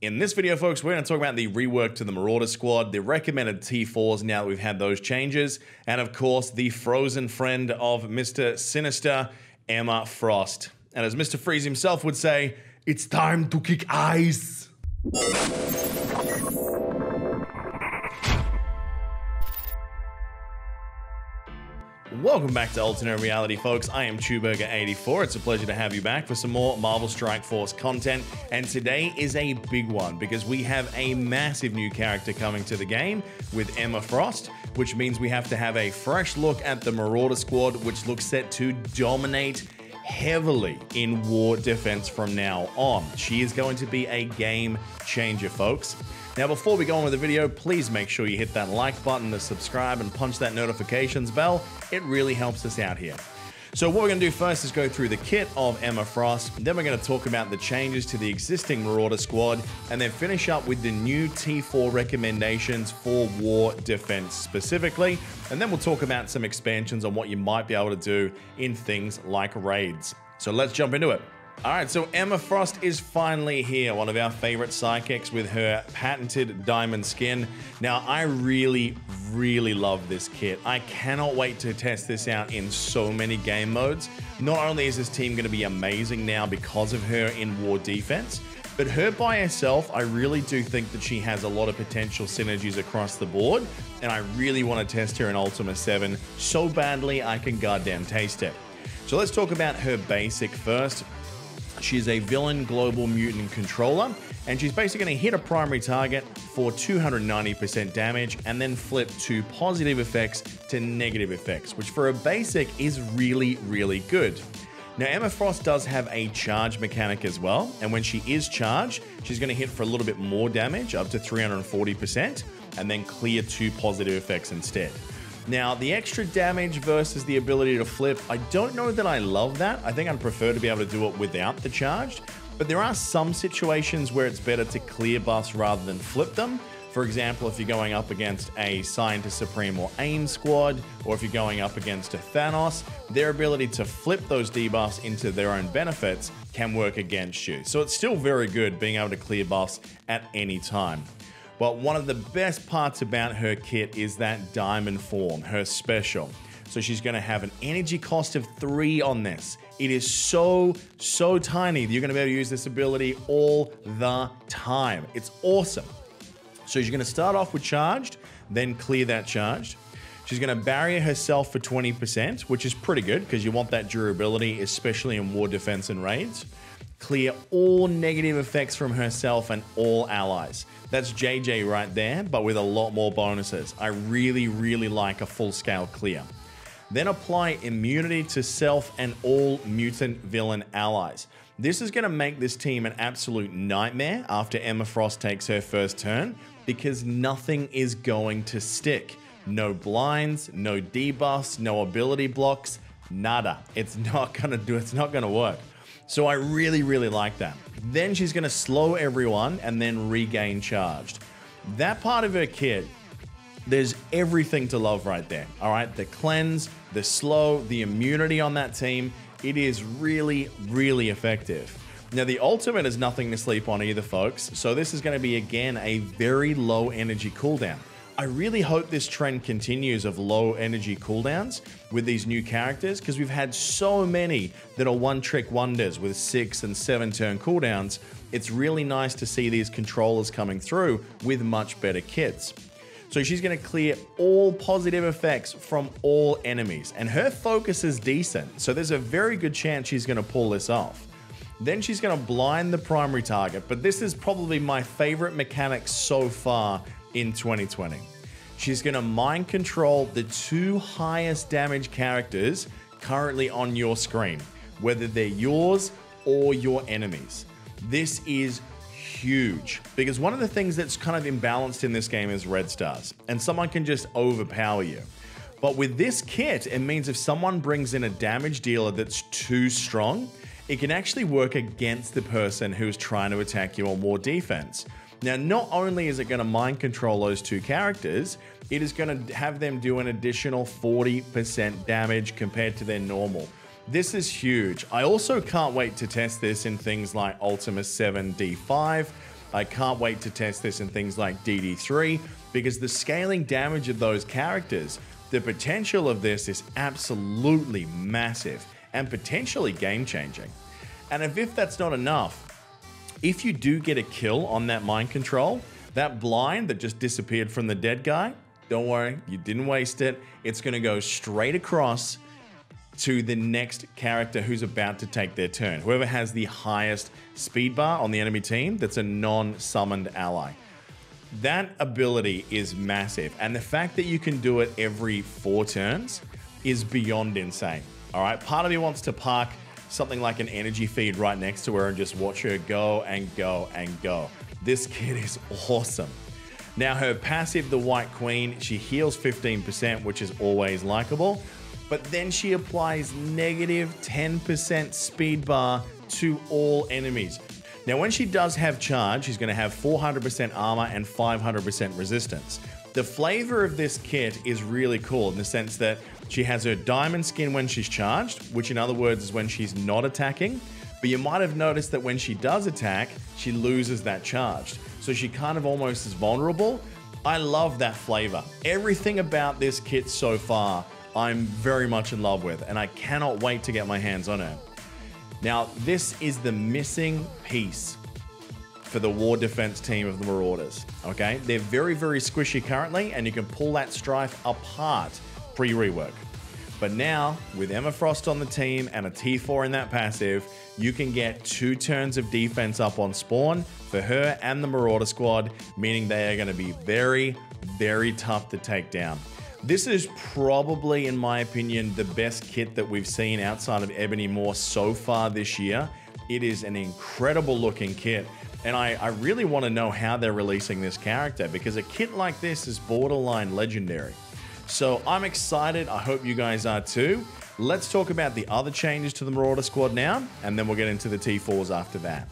In this video, folks, we're going to talk about the rework to the Marauder squad, the recommended T4s now that we've had those changes, and of course, the frozen friend of Mr. Sinister, Emma Frost. And as Mr. Freeze himself would say, it's time to kick ice! Welcome back to Alternate Reality, folks. I am Chewburger84. It's a pleasure to have you back for some more Marvel Strike Force content. And today is a big one because we have a massive new character coming to the game with Emma Frost, which means we have to have a fresh look at the Marauder squad, which looks set to dominate heavily in war defense from now on. She is going to be a game changer, folks. Now, before we go on with the video, please make sure you hit that like button, the subscribe, and punch that notifications bell. It really helps us out here. So what we're going to do first is go through the kit of Emma Frost, then we're going to talk about the changes to the existing Marauder squad, and then finish up with the new T4 recommendations for war defense specifically, and then we'll talk about some expansions on what you might be able to do in things like raids. So let's jump into it. Alright, so Emma Frost is finally here, one of our favorite psychics with her patented diamond skin. Now, I really love this kit. I cannot wait to test this out in so many game modes. Not only is this team going to be amazing now because of her in war defense, but her by herself, I really do think that she has a lot of potential synergies across the board, and I really want to test her in Ultima 7 so badly I can goddamn taste it. So let's talk about her basic first. She's a villain global mutant controller, and she's basically going to hit a primary target for 290% damage and then flip to positive effects to negative effects, which for a basic is really good. Now, Emma Frost does have a charge mechanic as well, and when she is charged, she's going to hit for a little bit more damage, up to 340%, and then clear 2 positive effects instead. Now, the extra damage versus the ability to flip, I don't know that I love that. I think I'd prefer to be able to do it without the charged, but there are some situations where it's better to clear buffs rather than flip them. For example, if you're going up against a Scientist Supreme or AIM squad, or if you're going up against a Thanos, their ability to flip those debuffs into their own benefits can work against you. So it's still very good being able to clear buffs at any time. But one of the best parts about her kit is that diamond form, her special. So she's going to have an energy cost of 3 on this. It is so tiny that you're going to be able to use this ability all the time. It's awesome. So she's going to start off with charged, then clear that charged. She's going to barrier herself for 20%, which is pretty good because you want that durability, especially in war defense and raids. Clear all negative effects from herself and all allies. That's JJ right there, but with a lot more bonuses. I really like a full-scale clear. Then apply immunity to self and all mutant villain allies. This is going to make this team an absolute nightmare after Emma Frost takes her first turn, because nothing is going to stick. No blinds, no debuffs, no ability blocks, nada. It's not going to work. So I really like that. Then she's going to slow everyone and then regain charged. That part of her kit, there's everything to love right there. All right, the cleanse, the slow, the immunity on that team, it is really effective. Now, the ultimate is nothing to sleep on either, folks. So this is going to be, again, a very low energy cooldown. I really hope this trend continues of low energy cooldowns with these new characters, because we've had so many that are one-trick wonders with 6 and 7 turn cooldowns. It's really nice to see these controllers coming through with much better kits. So she's going to clear all positive effects from all enemies, and her focus is decent, so there's a very good chance she's going to pull this off. Then she's going to blind the primary target, but this is probably my favorite mechanic so far in 2020. She's going to mind control the 2 highest damage characters currently on your screen, whether they're yours or your enemies. This is huge, because one of the things that's kind of imbalanced in this game is red stars, and someone can just overpower you. But with this kit, it means if someone brings in a damage dealer that's too strong, it can actually work against the person who's trying to attack you on war defense. Now, not only is it going to mind control those 2 characters, it is going to have them do an additional 40% damage compared to their normal. This is huge. I also can't wait to test this in things like Ultima 7 D5, I can't wait to test this in things like DD3 because the scaling damage of those characters, the potential of this is absolutely massive and potentially game-changing. And if that's not enough, if you do get a kill on that mind control, that blind that just disappeared from the dead guy, don't worry, you didn't waste it. It's going to go straight across to the next character who's about to take their turn. Whoever has the highest speed bar on the enemy team, that's a non-summoned ally. That ability is massive. And the fact that you can do it every 4 turns is beyond insane. All right, part of me wants to park something like an energy feed right next to her and just watch her go and go and go. This kid is awesome. Now her passive, the White Queen, she heals 15%, which is always likable. But then she applies negative 10% speed bar to all enemies. Now, when she does have charge, she's going to have 400% armor and 500% resistance. The flavor of this kit is really cool in the sense that she has her diamond skin when she's charged, which in other words is when she's not attacking. But you might have noticed that when she does attack, she loses that charge. So she kind of almost is vulnerable. I love that flavor. Everything about this kit so far I'm very much in love with, and I cannot wait to get my hands on her. Now, this is the missing piece for the war defense team of the Marauders, okay? They're very, very squishy currently, and you can pull that Strife apart pre-rework. But now, with Emma Frost on the team and a T4 in that passive, you can get 2 turns of defense up on spawn for her and the Marauder squad, meaning they are going to be very, very tough to take down. This is probably, in my opinion, the best kit that we've seen outside of Ebony Maw so far this year. It is an incredible looking kit, and I really want to know how they're releasing this character because a kit like this is borderline legendary. So I'm excited. I hope you guys are too. Let's talk about the other changes to the Marauder squad now, and then we'll get into the T4s after that.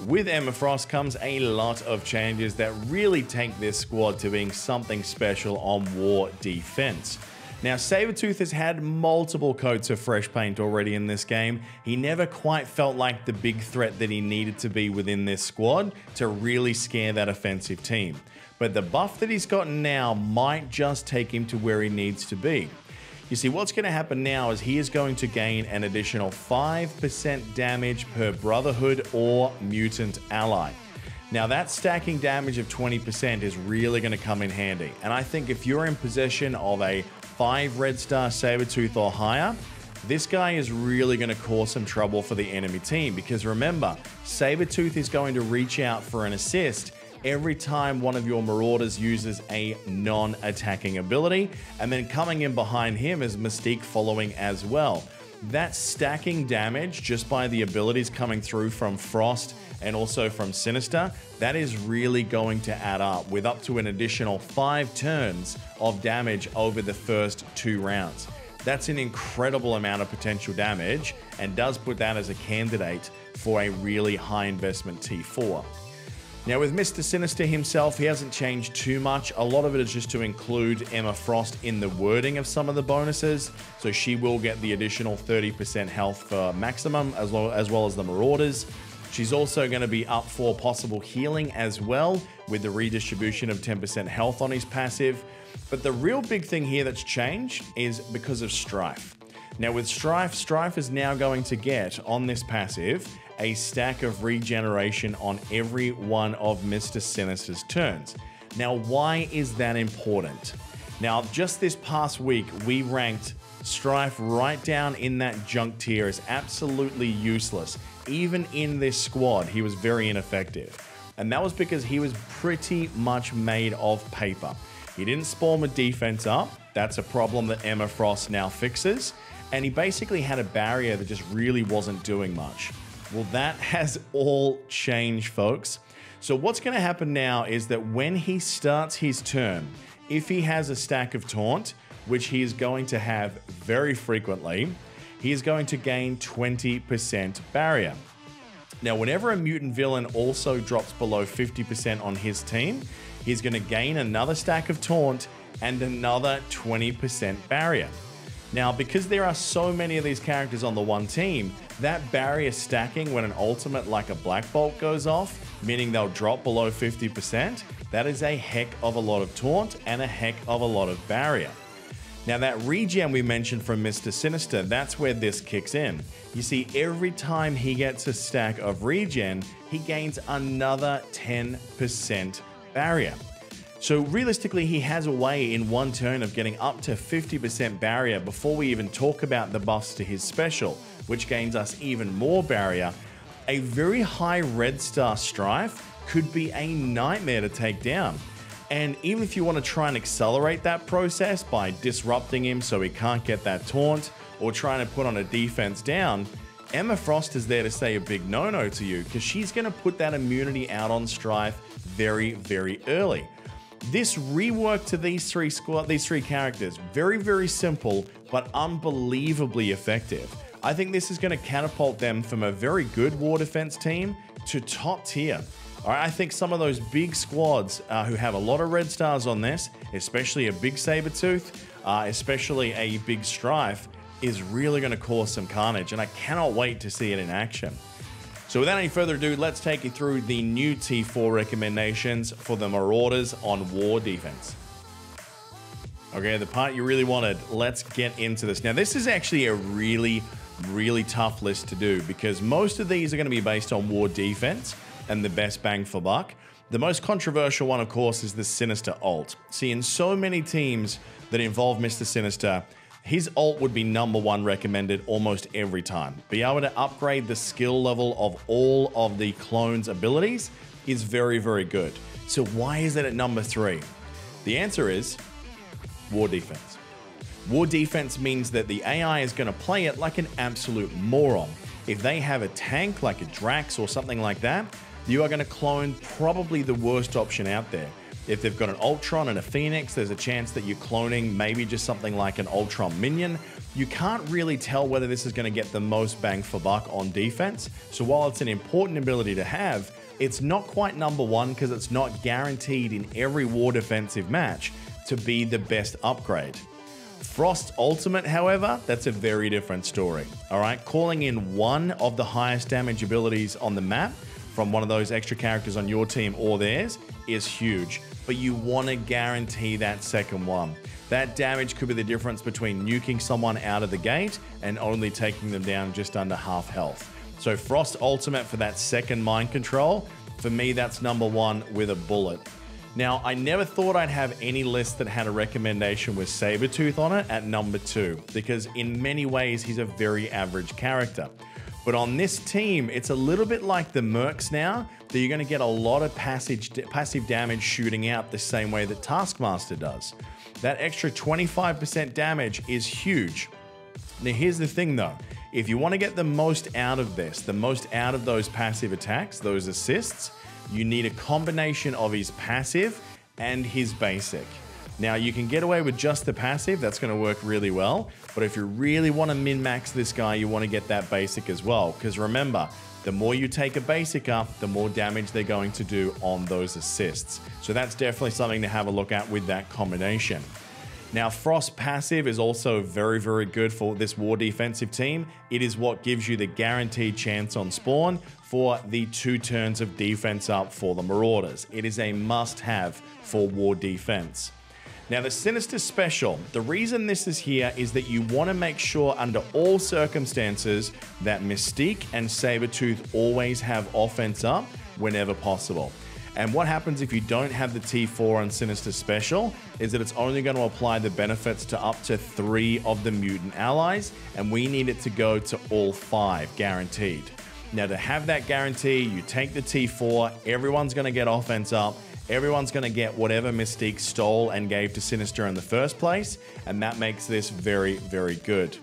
With Emma Frost comes a lot of changes that really take this squad to being something special on war defense. Now, Sabretooth has had multiple coats of fresh paint already in this game. He never quite felt like the big threat that he needed to be within this squad to really scare that offensive team. But the buff that he's gotten now might just take him to where he needs to be. You see, what's going to happen now is he is going to gain an additional 5% damage per Brotherhood or Mutant ally. Now, that stacking damage of 20% is really going to come in handy. And I think if you're in possession of a 5 Red Star Sabretooth or higher, this guy is really going to cause some trouble for the enemy team. Because remember, Sabretooth is going to reach out for an assist every time one of your Marauders uses a non-attacking ability, and then coming in behind him is Mystique following as well. That stacking damage just by the abilities coming through from Frost and also from Sinister, that is really going to add up with up to an additional 5 turns of damage over the first 2 rounds. That's an incredible amount of potential damage and does put that as a candidate for a really high investment T4. Now, with Mr. Sinister himself, he hasn't changed too much. A lot of it is just to include Emma Frost in the wording of some of the bonuses. So she will get the additional 30% health for maximum, as well as the Marauders. She's also going to be up for possible healing as well, with the redistribution of 10% health on his passive. But the real big thing here that's changed is because of Strife. Now, with Strife, Strife is now going to get, on this passive, a stack of regeneration on every one of Mr. Sinister's turns. Now, why is that important? Now, just this past week, we ranked Strife right down in that junk tier as absolutely useless. Even in this squad, he was very ineffective. And that was because he was pretty much made of paper. He didn't spawn with defense up. That's a problem that Emma Frost now fixes. And he basically had a barrier that just really wasn't doing much. Well, that has all changed, folks. So what's going to happen now is that when he starts his turn, if he has a stack of taunt, which he is going to have very frequently, he is going to gain 20% barrier. Now, whenever a mutant villain also drops below 50% on his team, he's going to gain another stack of taunt and another 20% barrier. Now, because there are so many of these characters on the one team, that barrier stacking when an ultimate like a Black Bolt goes off, meaning they'll drop below 50%, that is a heck of a lot of taunt and a heck of a lot of barrier. Now that regen we mentioned from Mr. Sinister, that's where this kicks in. You see, every time he gets a stack of regen, he gains another 10% barrier. So realistically, he has a way in one turn of getting up to 50% barrier before we even talk about the buffs to his special, which gains us even more barrier. A very high red star Strife could be a nightmare to take down. And even if you want to try and accelerate that process by disrupting him so he can't get that taunt or trying to put on a defense down, Emma Frost is there to say a big no-no to you because she's going to put that immunity out on Strife very, very early. This rework to these three characters, very, very simple, but unbelievably effective. I think this is going to catapult them from a very good war defense team to top tier. All right, I think some of those big squads who have a lot of red stars on this, especially a big Sabretooth, especially a big Strife, is really going to cause some carnage, and I cannot wait to see it in action. So without any further ado, let's take you through the new T4 recommendations for the Marauders on war defense. Okay, the part you really wanted, let's get into this. Now, this is actually a really, really tough list to do because most of these are going to be based on war defense and the best bang for buck. The most controversial one, of course, is the Sinister ult. See, in so many teams that involve Mr. Sinister, his ult would be #1 recommended almost every time. Be able to upgrade the skill level of all of the clones' abilities is very, very good. So why is it at #3? The answer is war defense. War defense means that the AI is going to play it like an absolute moron. If they have a tank like a Drax or something like that, you are going to clone probably the worst option out there. If they've got an Ultron and a Phoenix, there's a chance that you're cloning maybe just something like an Ultron minion. You can't really tell whether this is going to get the most bang for buck on defense. So while it's an important ability to have, it's not quite #1 because it's not guaranteed in every war defensive match to be the best upgrade. Frost Ultimate, however, that's a very different story. All right, calling in one of the highest damage abilities on the map from one of those extra characters on your team or theirs is huge, but you want to guarantee that second one. That damage could be the difference between nuking someone out of the gate and only taking them down just under half health. So Frost Ultimate for that second mind control, for me that's #1 with a bullet. Now, I never thought I'd have any list that had a recommendation with Sabretooth on it at #2, because in many ways he's a very average character. But on this team, it's a little bit like the Mercs now, that you're going to get a lot of passive damage shooting out the same way that Taskmaster does. That extra 25% damage is huge. Now here's the thing though, if you want to get the most out of this, the most out of those passive attacks, those assists, you need a combination of his passive and his basic. Now you can get away with just the passive, that's going to work really well, but if you really want to min-max this guy, you want to get that basic as well, because remember, the more you take a basic up, the more damage they're going to do on those assists. So that's definitely something to have a look at with that combination. Now, Frost passive is also very, very good for this war defensive team. It is what gives you the guaranteed chance on spawn for the 2 turns of defense up for the Marauders. It is a must-have for war defense. Now, the Sinister Special, the reason this is here is that you want to make sure under all circumstances that Mystique and Sabretooth always have offense up whenever possible. And what happens if you don't have the T4 and Sinister Special is that it's only going to apply the benefits to up to 3 of the mutant allies, and we need it to go to all 5, guaranteed. Now, to have that guarantee, you take the T4, everyone's going to get offense up, everyone's going to get whatever Mystique stole and gave to Sinister in the first place, and that makes this very, very good.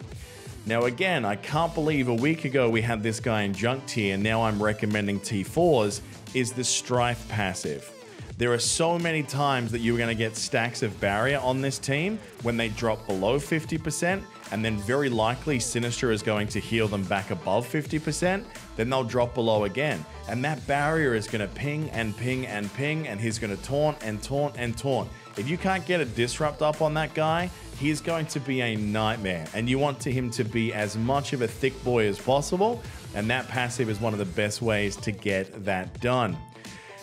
Now again, I can't believe a week ago we had this guy in junk tier, and now I'm recommending T4s, is the Strife passive. There are so many times that you're going to get stacks of barrier on this team when they drop below 50%, and then very likely Sinister is going to heal them back above 50%, then they'll drop below again. And that barrier is going to ping and ping and ping, and he's going to taunt and taunt and taunt. If you can't get a disrupt up on that guy, he's going to be a nightmare, and you want him to be as much of a thick boy as possible, and that passive is one of the best ways to get that done.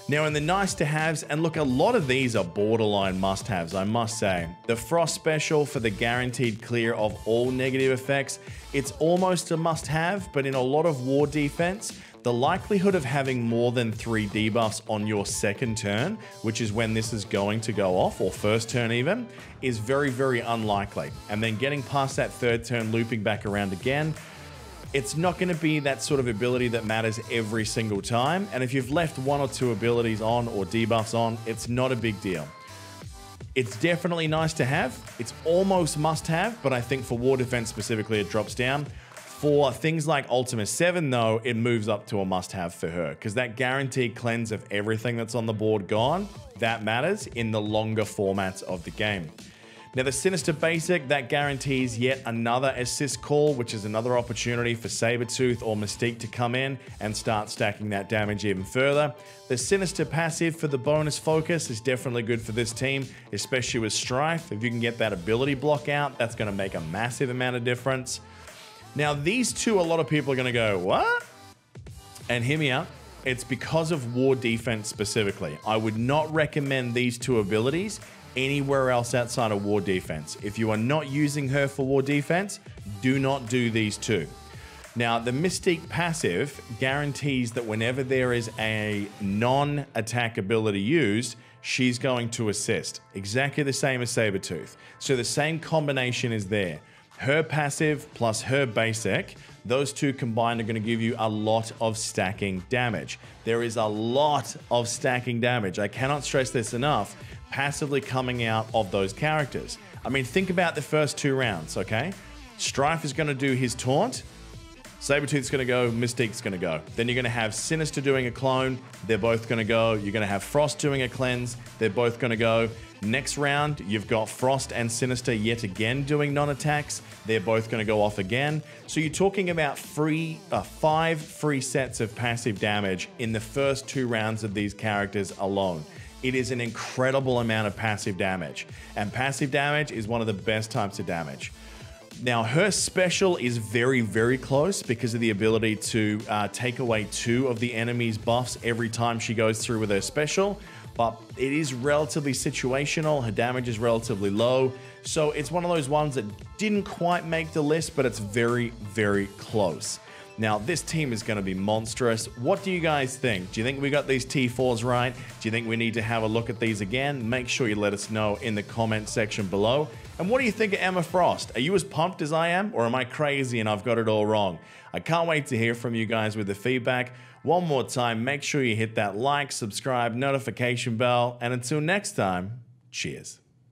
Now in the nice to haves, and look, a lot of these are borderline must haves, I must say. The Frost special for the guaranteed clear of all negative effects, it's almost a must have, but in a lot of war defense, the likelihood of having more than 3 debuffs on your second turn, which is when this is going to go off, or first turn even, is very, very unlikely. And then getting past that third turn, looping back around again, it's not going to be that sort of ability that matters every single time. And if you've left 1 or 2 abilities on or debuffs on, it's not a big deal. It's definitely nice to have. It's almost must have, but I think for war defense specifically, it drops down. For things like Ultima 7 though, it moves up to a must have for her, because that guaranteed cleanse of everything that's on the board gone, that matters in the longer formats of the game. Now the Sinister Basic, that guarantees yet another assist call, which is another opportunity for Sabretooth or Mystique to come in and start stacking that damage even further. The Sinister Passive for the bonus focus is definitely good for this team, especially with Strife. If you can get that ability block out, that's going to make a massive amount of difference. Now these two, a lot of people are going to go, what? And hear me out. It's because of war defense specifically. I would not recommend these two abilities anywhere else outside of war defense. If you are not using her for war defense, do not do these two. Now, the Mystique passive guarantees that whenever there is a non-attack ability used, she's going to assist. Exactly the same as Sabretooth. So the same combination is there. Her passive plus her basic, those two combined are going to give you a lot of stacking damage. There is a lot of stacking damage. I cannot stress this enough, passively coming out of those characters. I mean, think about the first 2 rounds, okay? Strife is going to do his taunt. Sabretooth's going to go, Mystique's going to go. Then you're going to have Sinister doing a clone. They're both going to go. You're going to have Frost doing a cleanse. They're both going to go. Next round, you've got Frost and Sinister yet again doing non-attacks. They're both going to go off again. So you're talking about 5 free sets of passive damage in the first 2 rounds of these characters alone. It is an incredible amount of passive damage. And passive damage is one of the best types of damage. Now, her special is very, very close because of the ability to take away 2 of the enemy's buffs every time she goes through with her special. But it is relatively situational. Her damage is relatively low. So it's one of those ones that didn't quite make the list, but it's very, very close. Now, this team is going to be monstrous. What do you guys think? Do you think we got these T4s right? Do you think we need to have a look at these again? Make sure you let us know in the comment section below. And what do you think of Emma Frost? Are you as pumped as I am, or am I crazy and I've got it all wrong? I can't wait to hear from you guys with the feedback. One more time, make sure you hit that like, subscribe, notification bell, and until next time, cheers.